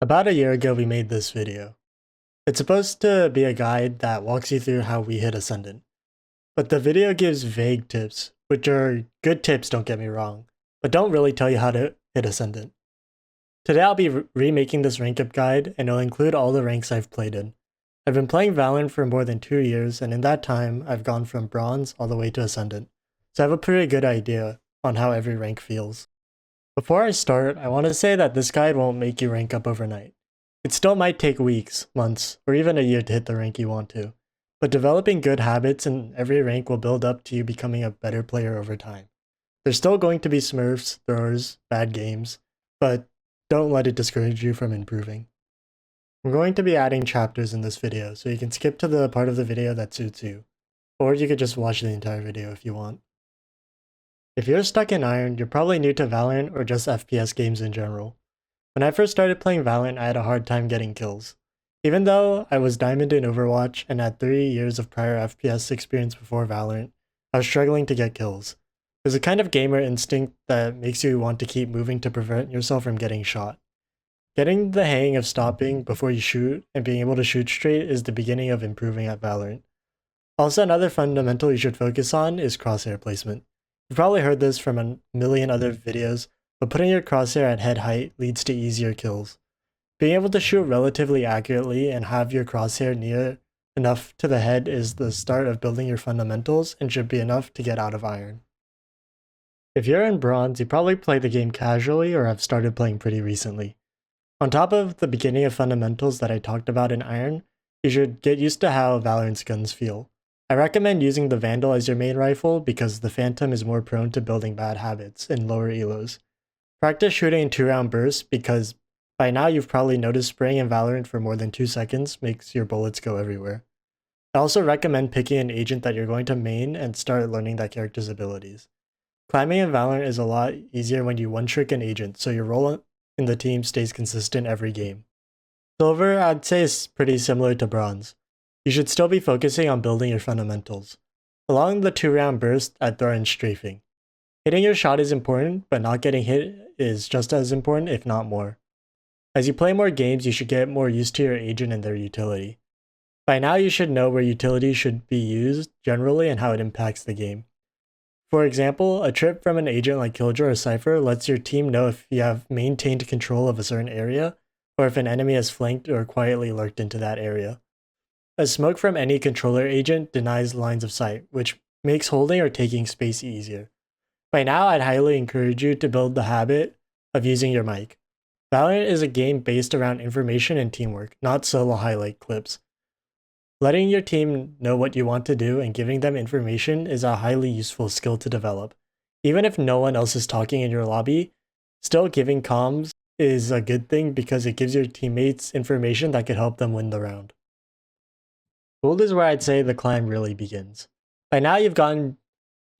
About a year ago we made this video. It's supposed to be a guide that walks you through how we hit Ascendant. But the video gives vague tips, which are good tips, don't get me wrong, but don't really tell you how to hit Ascendant. Today I'll be remaking this rank up guide and it'll include all the ranks I've played in. I've been playing Valorant for more than 2 years and in that time I've gone from Bronze all the way to Ascendant, so I have a pretty good idea on how every rank feels. Before I start, I want to say that this guide won't make you rank up overnight. It still might take weeks, months, or even a year to hit the rank you want to, but developing good habits in every rank will build up to you becoming a better player over time. There's still going to be smurfs, throwers, bad games, but don't let it discourage you from improving. I'm going to be adding chapters in this video, so you can skip to the part of the video that suits you, or you could just watch the entire video if you want. If you're stuck in Iron, you're probably new to Valorant or just FPS games in general. When I first started playing Valorant, I had a hard time getting kills. Even though I was Diamond in Overwatch and had 3 years of prior FPS experience before Valorant, I was struggling to get kills. There's a kind of gamer instinct that makes you want to keep moving to prevent yourself from getting shot. Getting the hang of stopping before you shoot and being able to shoot straight is the beginning of improving at Valorant. Also, another fundamental you should focus on is crosshair placement. You've probably heard this from a million other videos, but putting your crosshair at head height leads to easier kills. Being able to shoot relatively accurately and have your crosshair near enough to the head is the start of building your fundamentals and should be enough to get out of Iron. If you're in Bronze, you probably play the game casually or have started playing pretty recently. On top of the beginning of fundamentals that I talked about in Iron, you should get used to how Valorant's guns feel. I recommend using the Vandal as your main rifle because the Phantom is more prone to building bad habits in lower elos. Practice shooting in 2-round bursts because by now you've probably noticed spraying in Valorant for more than 2 seconds makes your bullets go everywhere. I also recommend picking an agent that you're going to main and start learning that character's abilities. Climbing in Valorant is a lot easier when you one-trick an agent, so your role in the team stays consistent every game. Silver, I'd say, is pretty similar to Bronze. You should still be focusing on building your fundamentals. Along the 2-round burst, I'd throw in strafing. Hitting your shot is important, but not getting hit is just as important, if not more. As you play more games, you should get more used to your agent and their utility. By now you should know where utility should be used generally and how it impacts the game. For example, a trip from an agent like Killjoy or Cypher lets your team know if you have maintained control of a certain area, or if an enemy has flanked or quietly lurked into that area. A smoke from any controller agent denies lines of sight, which makes holding or taking space easier. By now, I'd highly encourage you to build the habit of using your mic. Valorant is a game based around information and teamwork, not solo highlight clips. Letting your team know what you want to do and giving them information is a highly useful skill to develop. Even if no one else is talking in your lobby, still giving comms is a good thing because it gives your teammates information that could help them win the round. Gold is where I'd say the climb really begins. By now you've gotten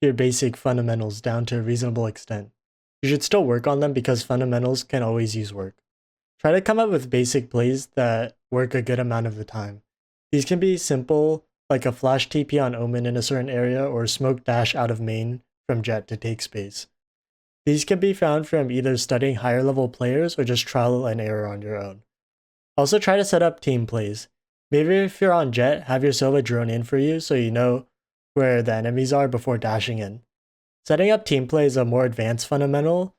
your basic fundamentals down to a reasonable extent. You should still work on them because fundamentals can always use work. Try to come up with basic plays that work a good amount of the time. These can be simple, like a flash TP on Omen in a certain area or smoke dash out of main from Jet to take space. These can be found from either studying higher level players or just trial and error on your own. Also try to set up team plays. Maybe if you're on Jet, have your Sova drone in for you so you know where the enemies are before dashing in. Setting up team play is a more advanced fundamental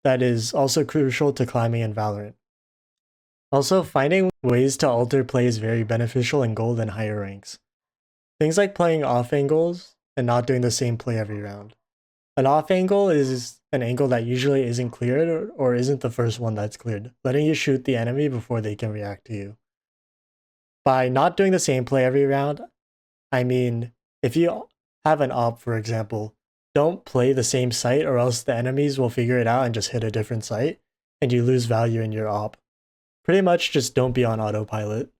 that is also crucial to climbing in Valorant. Also, finding ways to alter play is very beneficial in gold and higher ranks. Things like playing off angles and not doing the same play every round. An off angle is an angle that usually isn't cleared or isn't the first one that's cleared, letting you shoot the enemy before they can react to you. By not doing the same play every round, I mean, if you have an op, for example, don't play the same site or else the enemies will figure it out and just hit a different site, and you lose value in your op. Pretty much just don't be on autopilot.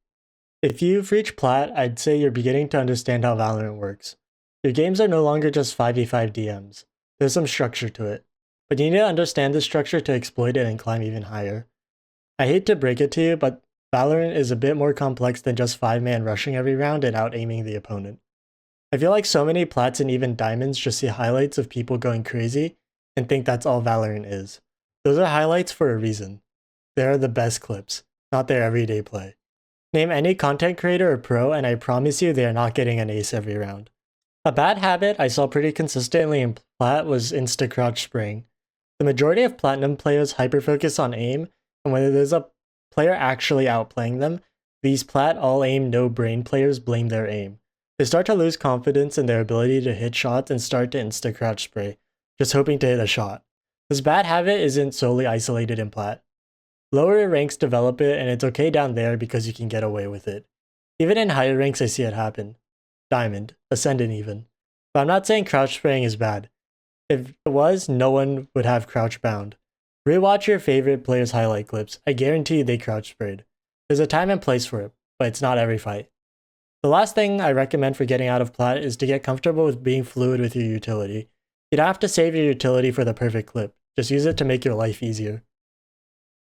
If you've reached Plat, I'd say you're beginning to understand how Valorant works. Your games are no longer just 5v5 DMs. There's some structure to it, but you need to understand this structure to exploit it and climb even higher. I hate to break it to you, but Valorant is a bit more complex than just 5-man rushing every round and out-aiming the opponent. I feel like so many Plats and even Diamonds just see highlights of people going crazy and think that's all Valorant is. Those are highlights for a reason. They are the best clips. not their everyday play. Name any content creator or pro and I promise you they are not getting an ace every round. A bad habit I saw pretty consistently in Plat was insta-crouch spraying. The majority of Platinum players hyper-focus on aim, and when there's a player actually outplaying them, these Plat all-aim no-brain players blame their aim. They start to lose confidence in their ability to hit shots and start to insta-crouch spray, just hoping to hit a shot. This bad habit isn't solely isolated in Plat. Lower ranks develop it, and it's okay down there because you can get away with it. Even in higher ranks I see it happen. Diamond, Ascendant even. But I'm not saying crouch spraying is bad. If it was, no one would have crouch bound. Rewatch your favorite players' highlight clips. I guarantee they crouch sprayed. There's a time and place for it, but it's not every fight. The last thing I recommend for getting out of Plat is to get comfortable with being fluid with your utility. You don't have to save your utility for the perfect clip. Just use it to make your life easier.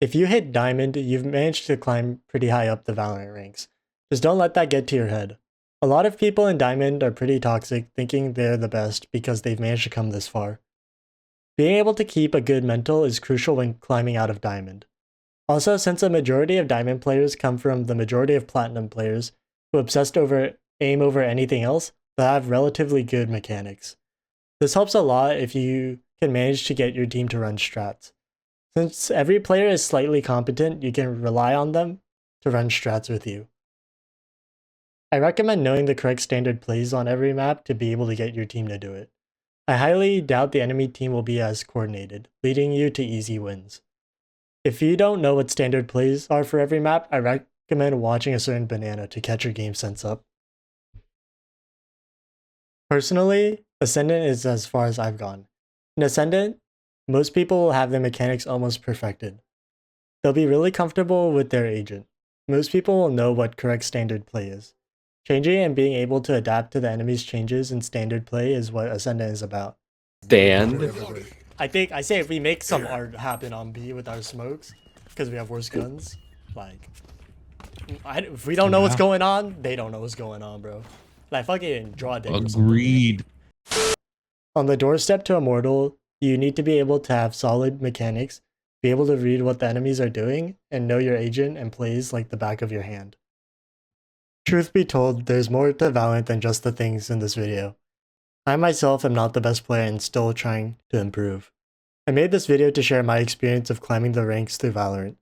If you hit Diamond, you've managed to climb pretty high up the Valorant ranks. Just don't let that get to your head. A lot of people in Diamond are pretty toxic, thinking they're the best because they've managed to come this far. Being able to keep a good mental is crucial when climbing out of Diamond. Also, since a majority of Diamond players come from the majority of Platinum players who obsessed over aim over anything else, they have relatively good mechanics. This helps a lot if you can manage to get your team to run strats. Since every player is slightly competent, you can rely on them to run strats with you. I recommend knowing the correct standard plays on every map to be able to get your team to do it. I highly doubt the enemy team will be as coordinated, leading you to easy wins. If you don't know what standard plays are for every map, I recommend watching a certain banana to catch your game sense up. Personally, Ascendant is as far as I've gone. In Ascendant, most people will have their mechanics almost perfected. They'll be really comfortable with their agent. Most people will know what correct standard play is. Changing and being able to adapt to the enemy's changes in standard play is what Ascendant is about. Stand. I say if we make some art happen on B with our smokes, because we have worse guns, like, if we don't know what's going on, they don't know what's going on, bro. Like, fucking draw a dick or something. Agreed. On the doorstep to Immortal, you need to be able to have solid mechanics, be able to read what the enemies are doing, and know your agent and plays like the back of your hand. Truth be told, there's more to Valorant than just the things in this video. I myself am not the best player and still trying to improve. I made this video to share my experience of climbing the ranks through Valorant.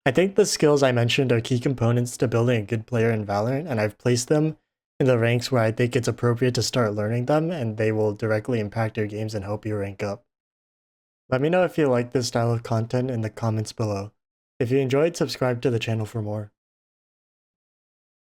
I think the skills I mentioned are key components to building a good player in Valorant, and I've placed them in the ranks where I think it's appropriate to start learning them, and they will directly impact your games and help you rank up. Let me know if you like this style of content in the comments below. If you enjoyed, subscribe to the channel for more.